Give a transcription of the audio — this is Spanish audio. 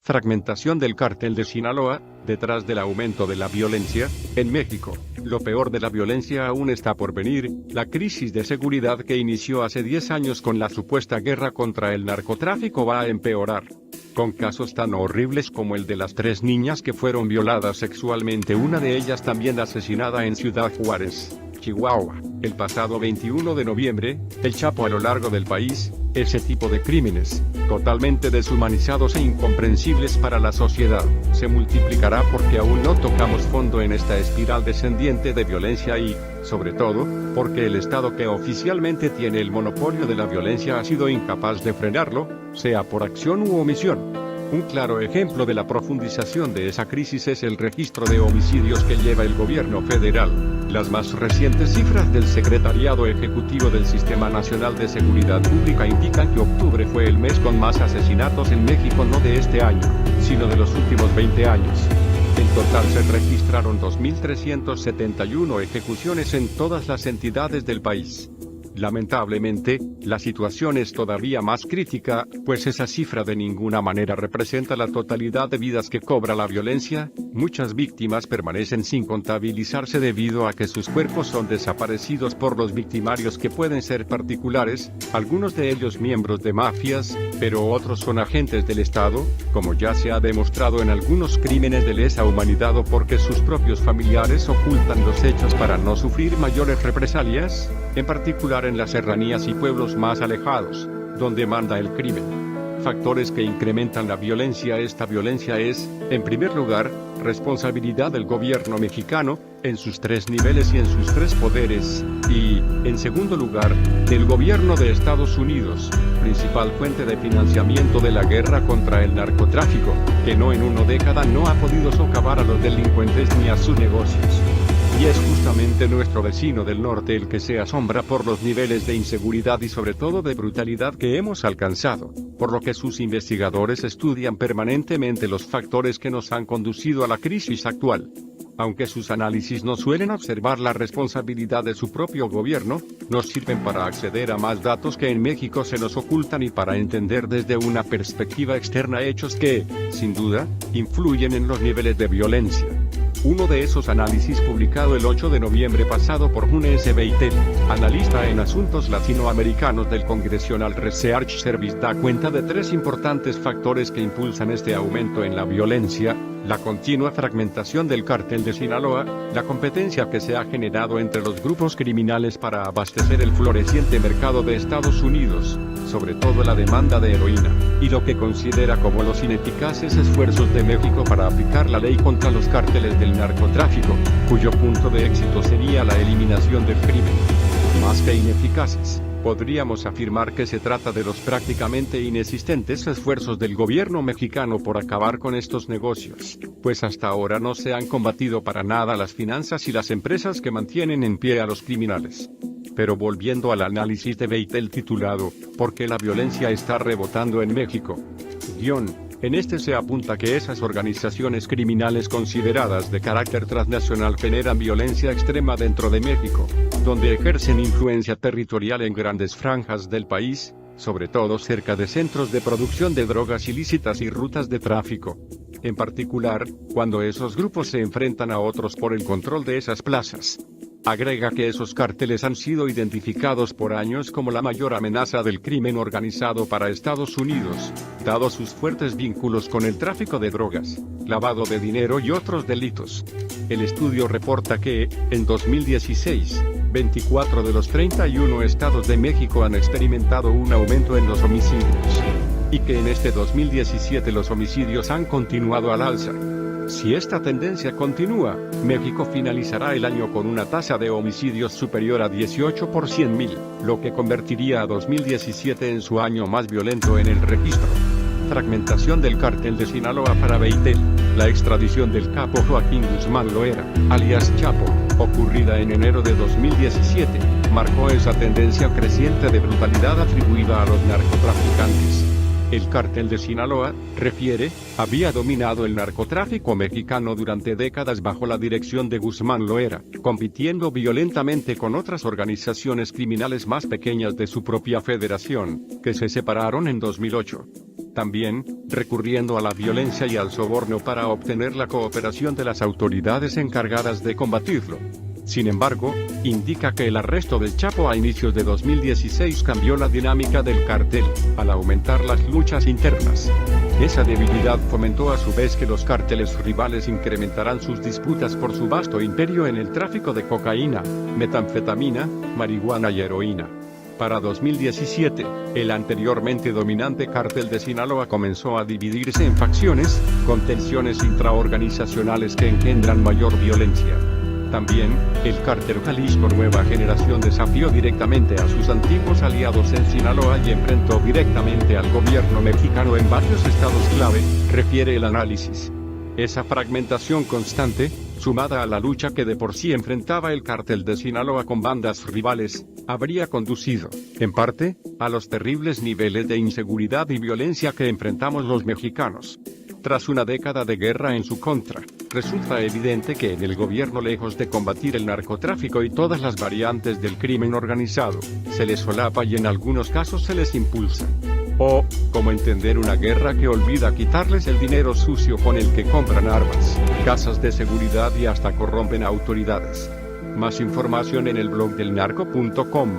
Fragmentación del cártel de Sinaloa, detrás del aumento de la violencia, en México. Lo peor de la violencia aún está por venir, la crisis de seguridad que inició hace 10 años con la supuesta guerra contra el narcotráfico va a empeorar. Con casos tan horribles como el de las 3 niñas que fueron violadas sexualmente, una de ellas también asesinada en Ciudad Juárez, Chihuahua, el pasado 21 de noviembre, el Chapo a lo largo del país. Ese tipo de crímenes, totalmente deshumanizados e incomprensibles para la sociedad, se multiplicará porque aún no tocamos fondo en esta espiral descendiente de violencia y, sobre todo, porque el Estado que oficialmente tiene el monopolio de la violencia ha sido incapaz de frenarlo, sea por acción u omisión. Un claro ejemplo de la profundización de esa crisis es el registro de homicidios que lleva el gobierno federal. Las más recientes cifras del Secretariado Ejecutivo del Sistema Nacional de Seguridad Pública indican que octubre fue el mes con más asesinatos en México, no de este año, sino de los últimos 20 años. En total se registraron 2.371 ejecuciones en todas las entidades del país. Lamentablemente, la situación es todavía más crítica, pues esa cifra de ninguna manera representa la totalidad de vidas que cobra la violencia. Muchas víctimas permanecen sin contabilizarse debido a que sus cuerpos son desaparecidos por los victimarios, que pueden ser particulares, algunos de ellos miembros de mafias, pero otros son agentes del Estado, como ya se ha demostrado en algunos crímenes de lesa humanidad, o porque sus propios familiares ocultan los hechos para no sufrir mayores represalias, en particular en las serranías y pueblos más alejados, donde manda el crimen. Factores que incrementan la violencia. Esta violencia es, en primer lugar, responsabilidad del gobierno mexicano, en sus 3 niveles y en sus 3 poderes, y, en segundo lugar, del gobierno de Estados Unidos, principal fuente de financiamiento de la guerra contra el narcotráfico, que no en una década no ha podido socavar a los delincuentes ni a sus negocios. Y es justamente nuestro vecino del norte el que se asombra por los niveles de inseguridad y sobre todo de brutalidad que hemos alcanzado, por lo que sus investigadores estudian permanentemente los factores que nos han conducido a la crisis actual. Aunque sus análisis no suelen observar la responsabilidad de su propio gobierno, nos sirven para acceder a más datos que en México se nos ocultan y para entender desde una perspectiva externa hechos que, sin duda, influyen en los niveles de violencia. Uno de esos análisis, publicado el 8 de noviembre pasado por June S. Beitel, analista en asuntos latinoamericanos del Congressional Research Service, da cuenta de 3 importantes factores que impulsan este aumento en la violencia: la continua fragmentación del cártel de Sinaloa, la competencia que se ha generado entre los grupos criminales para abastecer el floreciente mercado de Estados Unidos, sobre todo la demanda de heroína, y lo que considera como los ineficaces esfuerzos de México para aplicar la ley contra los cárteles del narcotráfico, cuyo punto de éxito sería la eliminación del crimen. Más que ineficaces, podríamos afirmar que se trata de los prácticamente inexistentes esfuerzos del gobierno mexicano por acabar con estos negocios, pues hasta ahora no se han combatido para nada las finanzas y las empresas que mantienen en pie a los criminales. Pero volviendo al análisis de Beitel titulado ¿Por qué la violencia está rebotando en México? En este se apunta que esas organizaciones criminales consideradas de carácter transnacional generan violencia extrema dentro de México, donde ejercen influencia territorial en grandes franjas del país, sobre todo cerca de centros de producción de drogas ilícitas y rutas de tráfico. En particular, cuando esos grupos se enfrentan a otros por el control de esas plazas. Agrega que esos cárteles han sido identificados por años como la mayor amenaza del crimen organizado para Estados Unidos, dado sus fuertes vínculos con el tráfico de drogas, lavado de dinero y otros delitos. El estudio reporta que, en 2016, 24 de los 31 estados de México han experimentado un aumento en los homicidios, y que en este 2017 los homicidios han continuado al alza. Si esta tendencia continúa, México finalizará el año con una tasa de homicidios superior a 18 por 100.000, lo que convertiría a 2017 en su año más violento en el registro. Fragmentación del cártel de Sinaloa. Para Beitel, la extradición del capo Joaquín Guzmán Loera, alias Chapo, ocurrida en enero de 2017, marcó esa tendencia creciente de brutalidad atribuida a los narcotraficantes. El cártel de Sinaloa, refiere, había dominado el narcotráfico mexicano durante décadas bajo la dirección de Guzmán Loera, compitiendo violentamente con otras organizaciones criminales más pequeñas de su propia federación, que se separaron en 2008. También, recurriendo a la violencia y al soborno para obtener la cooperación de las autoridades encargadas de combatirlo. Sin embargo, indica que el arresto del Chapo a inicios de 2016 cambió la dinámica del cartel, al aumentar las luchas internas. Esa debilidad fomentó a su vez que los cárteles rivales incrementaran sus disputas por su vasto imperio en el tráfico de cocaína, metanfetamina, marihuana y heroína. Para 2017, el anteriormente dominante cártel de Sinaloa comenzó a dividirse en facciones, con tensiones intraorganizacionales que engendran mayor violencia. También, el cártel Jalisco Nueva Generación desafió directamente a sus antiguos aliados en Sinaloa y enfrentó directamente al gobierno mexicano en varios estados clave, refiere el análisis. Esa fragmentación constante, sumada a la lucha que de por sí enfrentaba el cártel de Sinaloa con bandas rivales, habría conducido, en parte, a los terribles niveles de inseguridad y violencia que enfrentamos los mexicanos. Tras una década de guerra en su contra, resulta evidente que en el gobierno, lejos de combatir el narcotráfico y todas las variantes del crimen organizado, se les solapa y en algunos casos se les impulsa. O, como entender una guerra que olvida quitarles el dinero sucio con el que compran armas, casas de seguridad y hasta corrompen a autoridades. Más información en el blog del narco.com.